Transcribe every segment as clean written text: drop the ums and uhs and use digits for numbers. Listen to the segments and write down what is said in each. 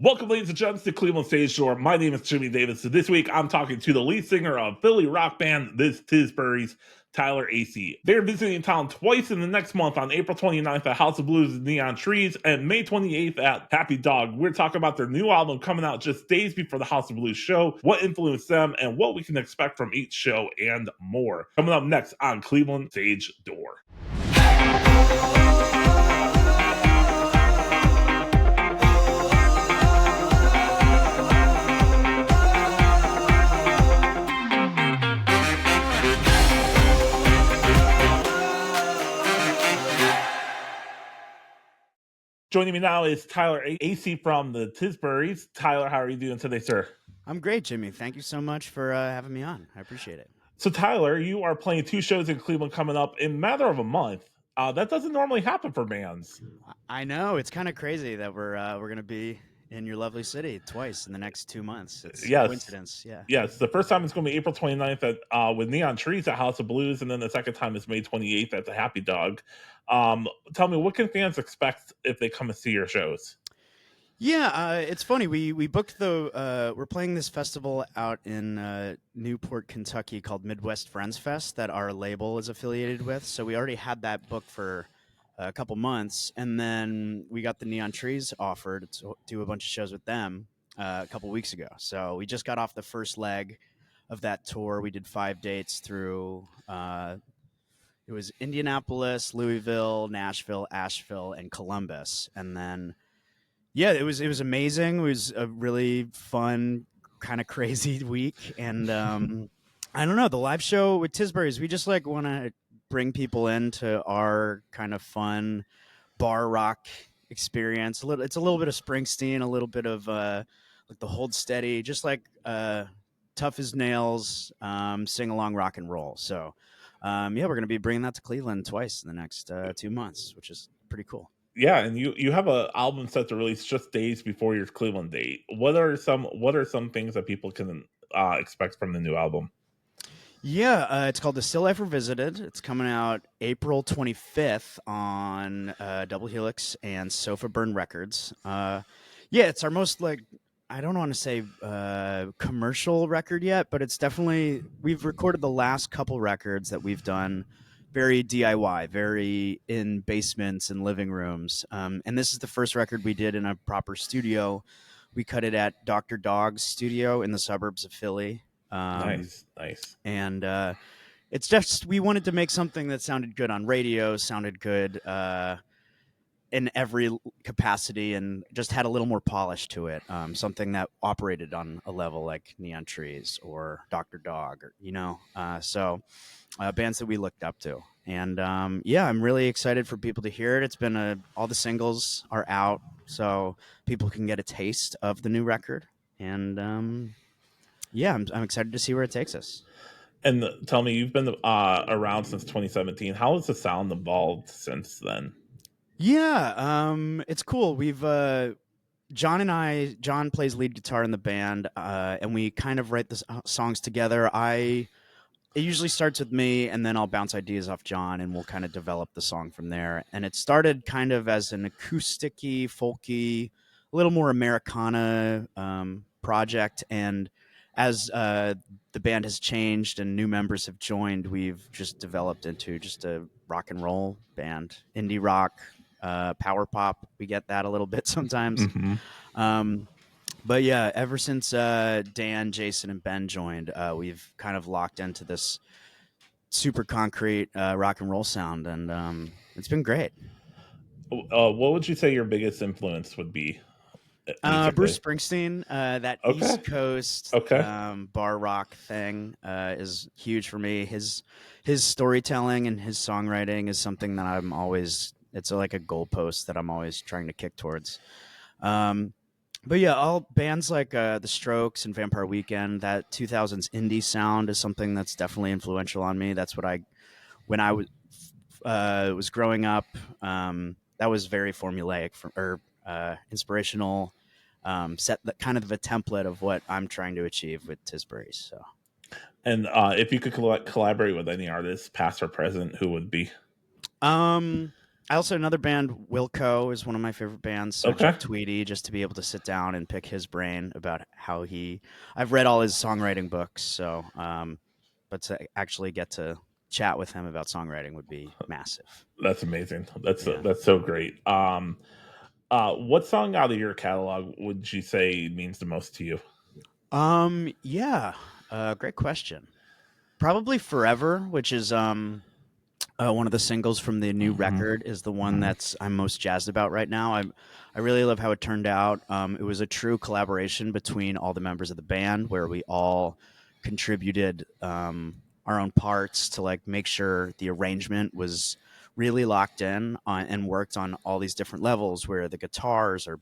Welcome, ladies and gents, to Cleveland Stage Door. My name is Jimmy Davis. So this week, I'm talking to the lead singer of Philly rock band This Tisburys, Tyler Asay. They're visiting town twice in the next month on April 29th at House of Blues and Neon Trees and May 28th at Happy Dog. We're talking about their new album coming out just days before the House of Blues show, what influenced them, and what we can expect from each show and more. Coming up next on Cleveland Stage Door. Joining me now is Tyler Asay from the Tisburys. Tyler, how are you doing today, sir? I'm great, Jimmy. Thank you so much for having me on. I appreciate it. So, Tyler, you are playing 2 shows in Cleveland coming up in a matter of a month. That doesn't normally happen for bands. I know it's kind of crazy that we're gonna be in your lovely city twice in the next 2 months. It's a coincidence, yeah. Yes, the first time is going to be April 29th at with Neon Trees at House of Blues, and then the second time is May 28th at the Happy Dog. Tell me, what can fans expect if they come and see your shows? Yeah, it's funny. We booked we're playing this festival out in Newport, Kentucky called Midwest Friends Fest that our label is affiliated with. So we already had that booked for a couple months, and then we got the Neon Trees offer to do a bunch of shows with them a couple weeks ago. So we just got off the first leg of that tour. We did 5 dates through. It was Indianapolis, Louisville, Nashville, Asheville, and Columbus, and then. Yeah, it was amazing. It was a really fun, kind of crazy week, and I don't know, the live show with Tisburys. We just like want to bring people into our kind of fun bar rock experience. It's a little bit of Springsteen, a little bit of like the Hold Steady, just like tough as nails, sing along rock and roll. So yeah, we're gonna be bringing that to Cleveland twice in the next 2 months, which is pretty cool. Yeah, and you have an album set to release just days before your Cleveland date. What are some things that people can expect from the new album? Yeah, it's called The Still Life Revisited. It's coming out April 25th on Double Helix and Sofa Burn Records. Yeah, it's our most like I don't want to say commercial record yet, but it's definitely we've recorded the last couple records that we've done very DIY, very in basements and living rooms. And this is the first record we did in a proper studio. We cut it at Dr. Dog's studio in the suburbs of Philly. Nice. And it's just we wanted to make something that sounded good on radio, sounded good in every capacity, and just had a little more polish to it. Something that operated on a level like Neon Trees or Dr. Dog, or so bands that we looked up to. And yeah, I'm really excited for people to hear it. It's been all the singles are out, so people can get a taste of the new record. And yeah, I'm excited to see where it takes us. And tell me, you've been around since 2017. How has the sound evolved since then? Yeah, it's cool. John plays lead guitar in the band, and we kind of write the songs together. It usually starts with me, and then I'll bounce ideas off John, and we'll kind of develop the song from there. And it started kind of as an acoustic-y, folky, a little more Americana project. And as the band has changed and new members have joined, we've just developed into just a rock and roll band, indie rock, power pop. We get that a little bit sometimes. Mm-hmm. But yeah, ever since Dan, Jason, and Ben joined, we've kind of locked into this super concrete rock and roll sound, and it's been great. What would you say your biggest influence would be? Bruce Springsteen, that Okay. East Coast Okay. bar rock thing is huge for me. His storytelling and his songwriting is something that it's like a goalpost that I'm always trying to kick towards. But yeah, all bands like The Strokes and Vampire Weekend, that 2000s indie sound is something that's definitely influential on me. That's what when I was growing up, that was very formulaic or inspirational. Set kind of a template of what I'm trying to achieve with Tisburys. So, and if you could collaborate with any artist, past or present, who would be? I also another band, Wilco, is one of my favorite bands. So Okay. Jeff Tweedy, just to be able to sit down and pick his brain about how I've read all his songwriting books, so but to actually get to chat with him about songwriting would be massive. That's amazing. Yeah. That's so great. What song out of your catalog would you say means the most to you? Yeah. Great question. Probably Forever, which is one of the singles from the new Hmm. record, is the one that's I'm most jazzed about right now. I really love how it turned out. It was a true collaboration between all the members of the band, where we all contributed our own parts to like make sure the arrangement was really locked in and worked on all these different levels, where the guitars are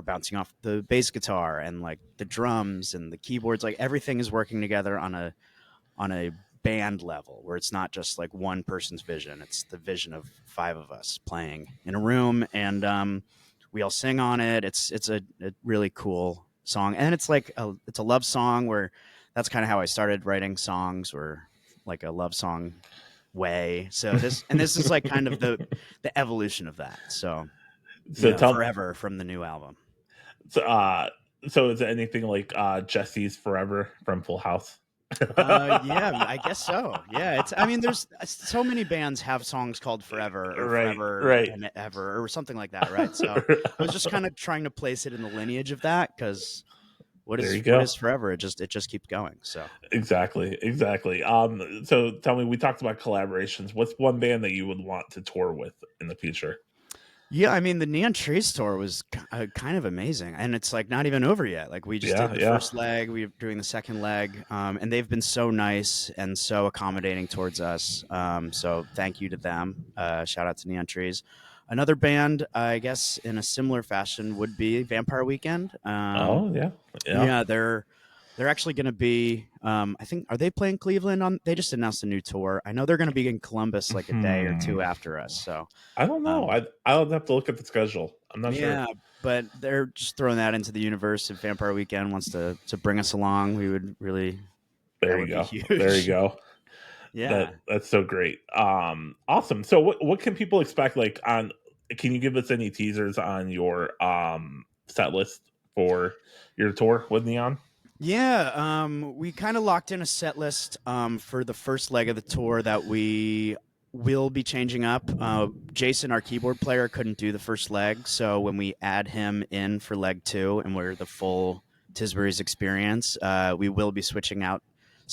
bouncing off the bass guitar and like the drums and the keyboards, like everything is working together on a band level, where it's not just like one person's vision, it's the vision of five of us playing in a room, and we all sing on it. It's a really cool song, and it's a love song, where that's kind of how I started writing songs, or like a love song way. So this is like kind of the evolution of that. So So tell Forever from the new album. so, so is it anything like Jesse's Forever from Full House? Yeah, I guess so. Yeah, I mean, there's so many bands have songs called Forever or Right, Forever right. and Ever or something like that, right? So I was just kind of trying to place it in the lineage of that, because There you what go. is Forever? It just keeps going. So Exactly, exactly. So tell me, we talked about collaborations. What's one band that you would want to tour with in the future? yeah, I mean, the Neon Trees tour was kind of amazing, and it's like not even over yet. Like we just Yeah, did the yeah. first leg, we're doing the second leg, and they've been so nice and so accommodating towards us. So thank you to them. Shout out to Neon Trees. Another band, I guess, in a similar fashion would be Vampire Weekend. Oh, yeah, yeah. Yeah, they're actually going to be. I think are they playing Cleveland on? They just announced a new tour. I know they're going to be in Columbus like a day or Hmm. two after us. So. I don't know. Um, I'll have to look at the schedule. I'm not sure. yeah, but they're just throwing that into the universe. If Vampire Weekend wants to bring us along, we would really There that you would be go. There you huge. go. Yeah. That's so great. Awesome. So what can people expect like on can you give us any teasers on your set list for your tour with Neon? Yeah, we kind of locked in a set list for the first leg of the tour that we will be changing up. Jason, our keyboard player, couldn't do the first leg, so when we add him in for leg two and we're the full Tisburys experience, we will be switching out.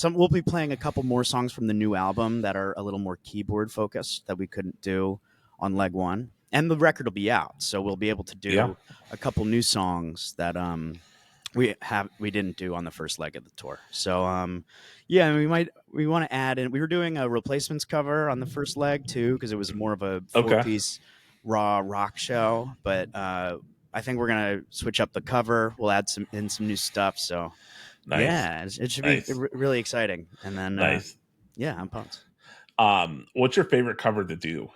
We'll be playing a couple more songs from the new album that are a little more keyboard focused that we couldn't do on leg one, and the record will be out, so we'll be able to Yeah. do a couple new songs that we didn't do on the first leg of the tour. So yeah, we want to add in. We were doing a replacements cover on the first leg too, because it was more of a Okay. four-piece raw rock show. But I think we're gonna switch up the cover. We'll add some new stuff. So Nice. yeah, it should be Nice. really exciting. And then Nice. yeah, I'm pumped. What's your favorite cover to do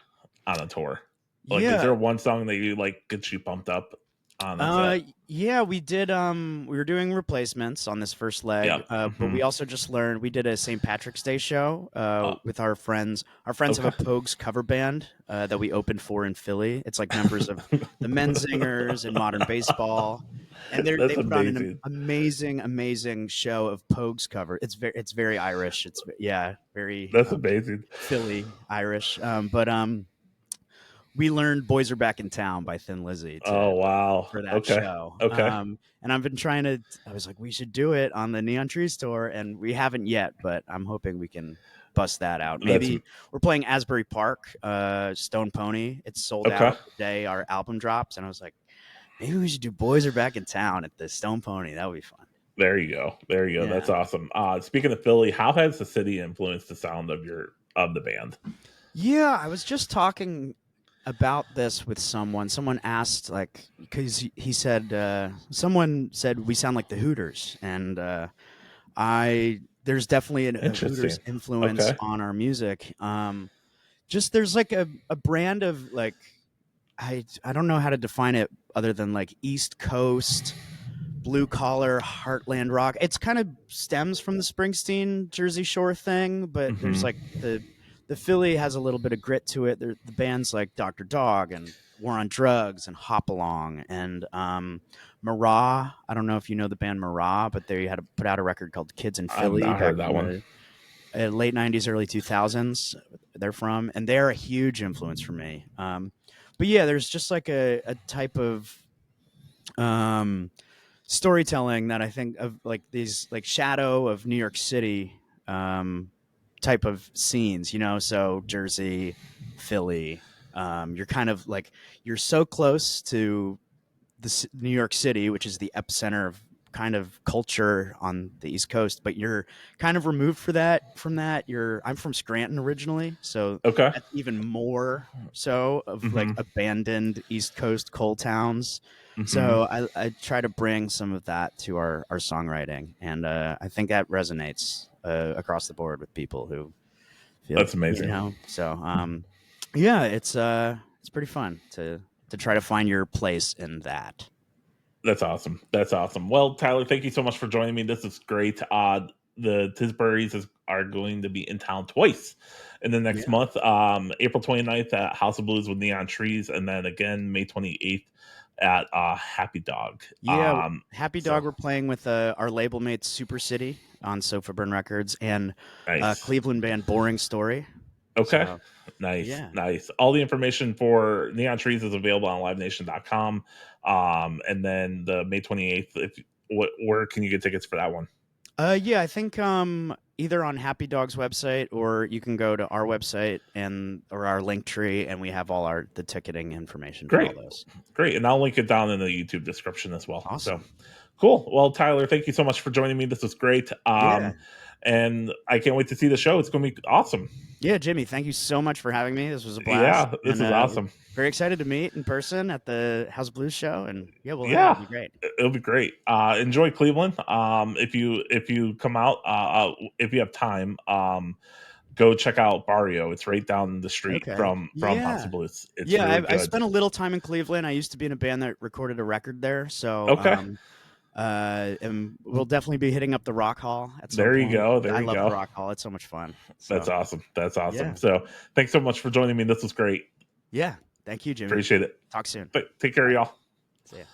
on a tour? Like is Yeah, there one song that you like gets you pumped up on a set? yeah, we did. We were doing replacements on this first leg, Yep. but Hmm. we also just learned we did a St. Patrick's Day show with our friends. Our friends have Okay. a Pogues cover band that we opened for in Philly. It's like members of the Menzingers and Modern Baseball, and they That's put on an amazing. amazing show of Pogues cover. It's very Irish. Yeah, very That's amazing. Philly Irish. But we learned "Boys Are Back in Town" by Thin Lizzy Oh wow. for that Okay. show. Okay. And I've been trying to. I was like, we should do it on the Neon Trees tour, and we haven't yet, but I'm hoping we can bust that out. That's Maybe we're playing Asbury Park, Stone Pony. It's sold okay. out the day our album drops, and I was like, maybe we should do "Boys Are Back in Town" at the Stone Pony. That would be fun. There you go. There you go. That's Yeah. awesome. Speaking of Philly, how has the city influenced the sound of the band? Yeah, I was just talking about this with someone. Someone asked, like, because he said, someone said we sound like the Hooters, and there's definitely a Interesting. Hooters influence Okay. on our music. Just there's like a brand of like I don't know how to define it other than like East Coast blue collar heartland rock. It's kind of stems from the Springsteen Jersey Shore thing, but there's Hmm. like the the Philly has a little bit of grit to it. The bands like Dr. Dog and War on Drugs and Hop Along and Marat. I don't know if you know the band Marat, but they had put out a record called Kids in I've Philly not back heard that in one. the late 90s, early 2000s. They're from, and they're a huge influence for me. But yeah, there's just like a type of storytelling that I think of, like these like shadow of New York City type of scenes, so Jersey, Philly. You're kind of like, you're so close to New York City, which is the epicenter of kind of culture on the East Coast, but you're kind of removed from that. I'm from Scranton originally, so Okay. that's even more so of like Mm-hmm. abandoned East Coast coal towns. Mm-hmm. So I try to bring some of that to our songwriting, and I think that resonates across the board with people who feel, That's amazing. So yeah, it's pretty fun to try to find your place in that. That's awesome. That's awesome. Well, Tyler, thank you so much for joining me. This is great. The Tisburys are going to be in town twice in the next Yeah. month. April 29th at House of Blues with Neon Trees, and then again May 28th at Happy Dog. Yeah, Happy So Dog, we're playing with our label mates Super City on Sofa Burn Records and nice. Cleveland band Boring Story. Okay. So Nice. yeah, Nice. All the information for Neon Trees is available on livenation.com. And then the May 28th, where can you get tickets for that one? yeah, I think either on Happy Dog's website, or you can go to our website or our link tree, and we have all the ticketing information for all Great. those. Great. And I'll link it down in the YouTube description as well. So Awesome. cool. Well, Tyler, thank you so much for joining me. This was great. Yeah. And I can't wait to see the show. It's going to be awesome. Yeah, Jimmy, thank you so much for having me. This was a blast. Yeah, this And is awesome. very excited to meet in person at the House of Blues show. And yeah, it'll Yeah, be great. it'll be great. Enjoy Cleveland. If you come out, if you have time, go check out Barrio. It's right down the street Okay. from House Yeah. of Blues. It's Yeah, really I good. spent a little time in Cleveland. I used to be in a band that recorded a record there. So Okay, and we'll definitely be hitting up the Rock Hall at some there you point. go. There I you love the go. Rock Hall. It's so much fun. That's So awesome. That's awesome. yeah. So thanks so much for joining me. This was great. Yeah. Thank you, Jimmy. Appreciate it. Talk soon. Take care, Bye. y'all. See ya.